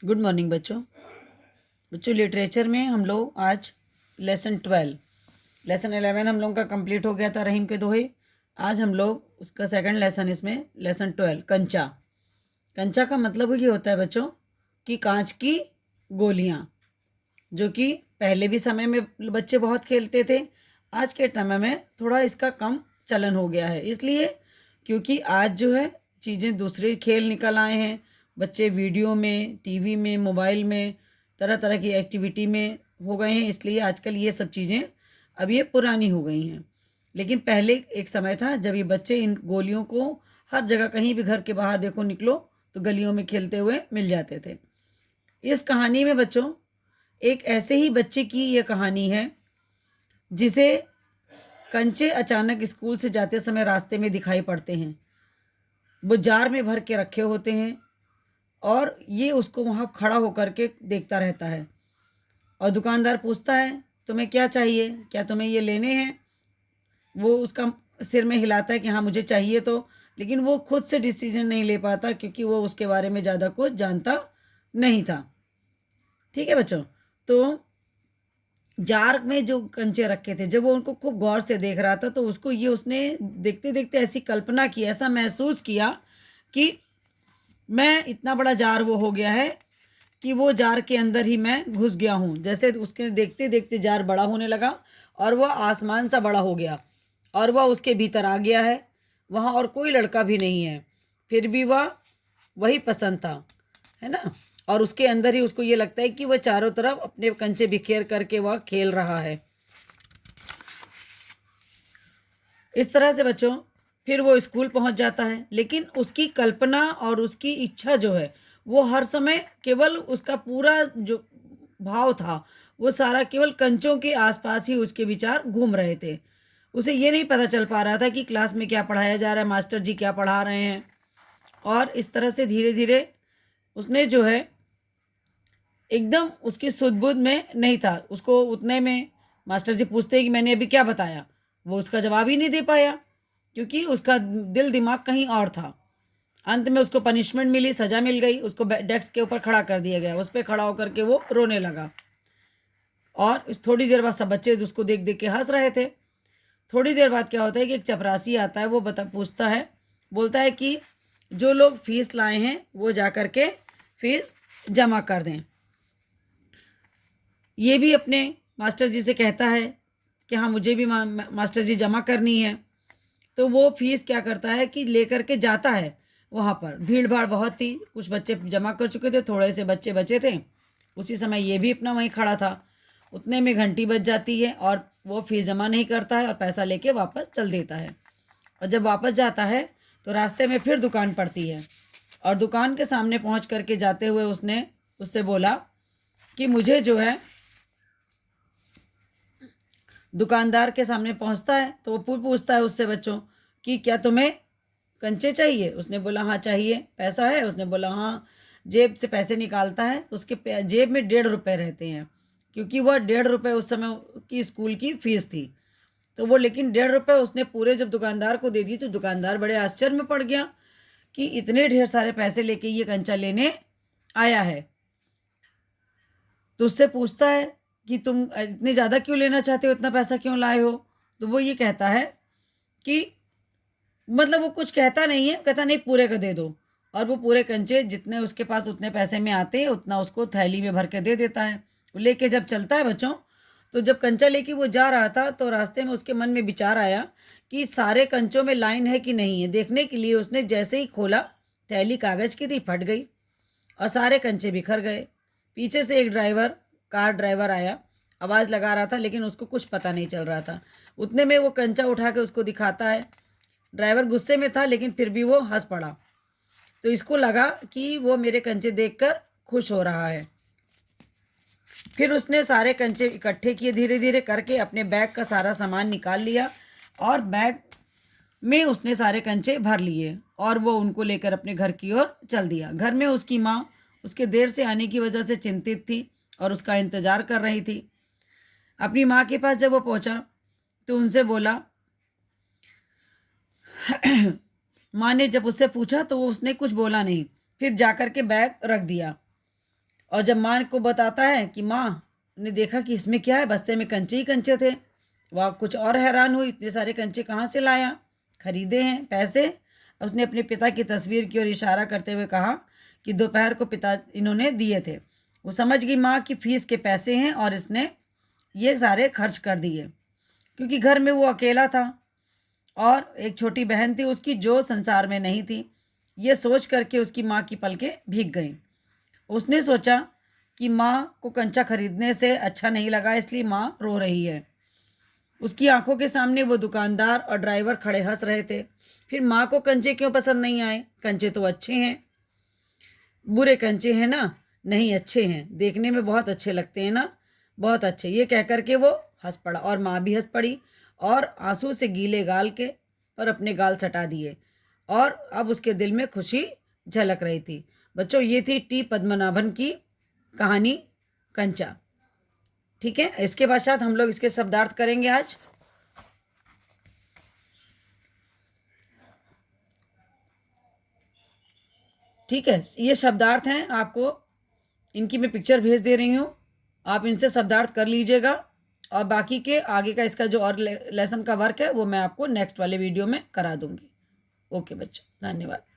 Good morning बच्चों। Literature में हम लोग आज लेसन 11 हम लोगों का कंप्लीट हो गया था, रहीम के दोहे। आज हम लोग उसका सेकंड लेसन, इसमें लेसन 12 कंचा। कंचा का मतलब ये होता है बच्चों कि कांच की गोलियां, जो कि पहले भी समय में बच्चे बहुत खेलते थे। आज के समय में थोड़ा इसका कम चलन हो गया है, इसलिए क्योंकि आज जो है चीज़ें दूसरे खेल निकल आए हैं। बच्चे वीडियो में, टीवी में, मोबाइल में, तरह तरह की एक्टिविटी में हो गए हैं, इसलिए आजकल ये सब चीज़ें अब ये पुरानी हो गई हैं। लेकिन पहले एक समय था जब ये बच्चे इन गोलियों को हर जगह, कहीं भी घर के बाहर देखो निकलो तो गलियों में खेलते हुए मिल जाते थे। इस कहानी में बच्चों एक ऐसे ही बच्चे की ये कहानी है जिसे कंचे अचानक स्कूल से जाते समय रास्ते में दिखाई पड़ते हैं। वो जार में भर के रखे होते हैं और ये उसको वहाँ खड़ा होकर के देखता रहता है। और दुकानदार पूछता है, तुम्हें क्या चाहिए, क्या तुम्हें ये लेने हैं? वो उसका सिर में हिलाता है कि हाँ मुझे चाहिए, तो लेकिन वो खुद से डिसीजन नहीं ले पाता क्योंकि वो उसके बारे में ज़्यादा कुछ जानता नहीं था। ठीक है बच्चों, तो जार में जो कंचे रखे थे, जब वो उनको खूब गौर से देख रहा था तो उसको ये, उसने देखते देखते ऐसी कल्पना की, ऐसा महसूस किया कि मैं इतना बड़ा जार वो हो गया है कि वो जार के अंदर ही मैं घुस गया हूँ। जैसे उसके देखते देखते जार बड़ा होने लगा और वह आसमान सा बड़ा हो गया और वह उसके भीतर आ गया है। वहाँ और कोई लड़का भी नहीं है, फिर भी वह वही पसंद था, है ना। और उसके अंदर ही उसको ये लगता है कि वह चारों तरफ अपने कंचे बिखेर करके वह खेल रहा है। इस तरह से बच्चों फिर वो स्कूल पहुंच जाता है, लेकिन उसकी कल्पना और उसकी इच्छा जो है वो हर समय केवल, उसका पूरा जो भाव था वो सारा केवल कंचों के आसपास ही उसके विचार घूम रहे थे। उसे ये नहीं पता चल पा रहा था कि क्लास में क्या पढ़ाया जा रहा है, मास्टर जी क्या पढ़ा रहे हैं। और इस तरह से धीरे धीरे उसने जो है एकदम उसकी सुध-बुध में नहीं था। उसको उतने में मास्टर जी पूछते हैं कि मैंने अभी क्या बताया, वो उसका जवाब ही नहीं दे पाया क्योंकि उसका दिल दिमाग कहीं और था। अंत में उसको पनिशमेंट मिली, सज़ा मिल गई, उसको डेस्क के ऊपर खड़ा कर दिया गया। उस पर खड़ा होकर के वो रोने लगा और थोड़ी देर बाद सब बच्चे उसको देख देख के हंस रहे थे। थोड़ी देर बाद क्या होता है कि एक चपरासी आता है, वो पूछता है, बोलता है कि जो लोग फीस लाए हैं वो जा कर के फीस जमा कर दें। ये भी अपने मास्टर जी से कहता है कि हाँ मुझे भी मास्टर जी जमा करनी है। तो वो फीस क्या करता है कि लेकर के जाता है। वहाँ पर भीड़ भाड़ बहुत थी, कुछ बच्चे जमा कर चुके थे, थोड़े से बच्चे बचे थे। उसी समय ये भी अपना वहीं खड़ा था। उतने में घंटी बज जाती है और वो फीस जमा नहीं करता है और पैसा लेके वापस चल देता है। और जब वापस जाता है तो रास्ते में फिर दुकान पड़ती है और दुकान के सामने पहुँच करके जाते हुए उसने उससे बोला कि मुझे जो है, दुकानदार के सामने पहुंचता है तो वो पूछता है उससे बच्चों कि क्या तुम्हें कंचे चाहिए? उसने बोला हाँ चाहिए। पैसा है? उसने बोला हाँ। जेब से पैसे निकालता है तो उसके जेब में 1.5 रुपये रहते हैं, क्योंकि वह 1.5 रुपये उस समय की स्कूल की फीस थी। तो वो लेकिन 1.5 रुपये उसने पूरे जब दुकानदार को दे दी तो दुकानदार बड़े आश्चर्य में पड़ गया कि इतने ढेर सारे पैसे लेके ये कंचा लेने आया है। तो उससे पूछता है कि तुम इतने ज़्यादा क्यों लेना चाहते हो, इतना पैसा क्यों लाए हो? तो वो ये कहता है कि, मतलब वो कुछ कहता नहीं है, कहता नहीं पूरे का दे दो। और वो पूरे कंचे जितने उसके पास उतने पैसे में आते हैं उतना उसको थैली में भर के दे देता है। वो लेके जब चलता है बच्चों, तो जब कंचा लेके वो जा रहा था तो रास्ते में उसके मन में विचार आया कि सारे कंचों में लाइन है कि नहीं है। देखने के लिए उसने जैसे ही खोला, थैली कागज़ की थी, फट गई और सारे कंचे बिखर गए। पीछे से एक कार ड्राइवर आया, आवाज़ लगा रहा था, लेकिन उसको कुछ पता नहीं चल रहा था। उतने में वो कंचा उठा के उसको दिखाता है। ड्राइवर गुस्से में था लेकिन फिर भी वो हंस पड़ा। तो इसको लगा कि वो मेरे कंचे देखकर खुश हो रहा है। फिर उसने सारे कंचे इकट्ठे किए, धीरे धीरे करके अपने बैग का सारा सामान निकाल लिया और बैग में उसने सारे कंचे भर लिए और वो उनको लेकर अपने घर की ओर चल दिया। घर में उसकी माँ उसके देर से आने की वजह से चिंतित थी और उसका इंतज़ार कर रही थी। अपनी माँ के पास जब वो पहुँचा तो उनसे बोला, माँ ने जब उससे पूछा तो उसने कुछ बोला नहीं, फिर जाकर के बैग रख दिया। और जब माँ को बताता है कि माँ ने देखा कि इसमें क्या है, बस्ते में कंचे ही कंचे थे, वह कुछ और हैरान हुई, इतने सारे कंचे कहाँ से लाया, खरीदे हैं पैसे। उसने अपने पिता की तस्वीर की ओर इशारा करते हुए कहा कि दोपहर को पिता इन्होंने दिए थे। वो समझ गई माँ की फीस के पैसे हैं और इसने ये सारे खर्च कर दिए, क्योंकि घर में वो अकेला था और एक छोटी बहन थी उसकी जो संसार में नहीं थी। ये सोच करके उसकी माँ की पलकें भीग गईं। उसने सोचा कि माँ को कंचा खरीदने से अच्छा नहीं लगा, इसलिए माँ रो रही है। उसकी आंखों के सामने वो दुकानदार और ड्राइवर खड़े हंस रहे थे। फिर माँ को कंचे क्यों पसंद नहीं आए? कंचे तो अच्छे हैं। बुरे कंचे हैं ना? नहीं, अच्छे हैं, देखने में बहुत अच्छे लगते हैं ना, बहुत अच्छे। ये कह करके वो हंस पड़ा और माँ भी हंस पड़ी और आंसू से गीले गाल के पर अपने गाल सटा दिए और अब उसके दिल में खुशी झलक रही थी। बच्चों, ये थी टी पद्मनाभन की कहानी कंचा। ठीक है, इसके पश्चात हम लोग इसके शब्दार्थ करेंगे आज। ठीक है, ये शब्दार्थ हैं, आपको इनकी मैं पिक्चर भेज दे रही हूँ, आप इनसे शब्दार्थ कर लीजिएगा और बाकी के आगे का इसका जो और लेसन का वर्क है वो मैं आपको नेक्स्ट वाले वीडियो में करा दूंगी। ओके बच्चों, धन्यवाद।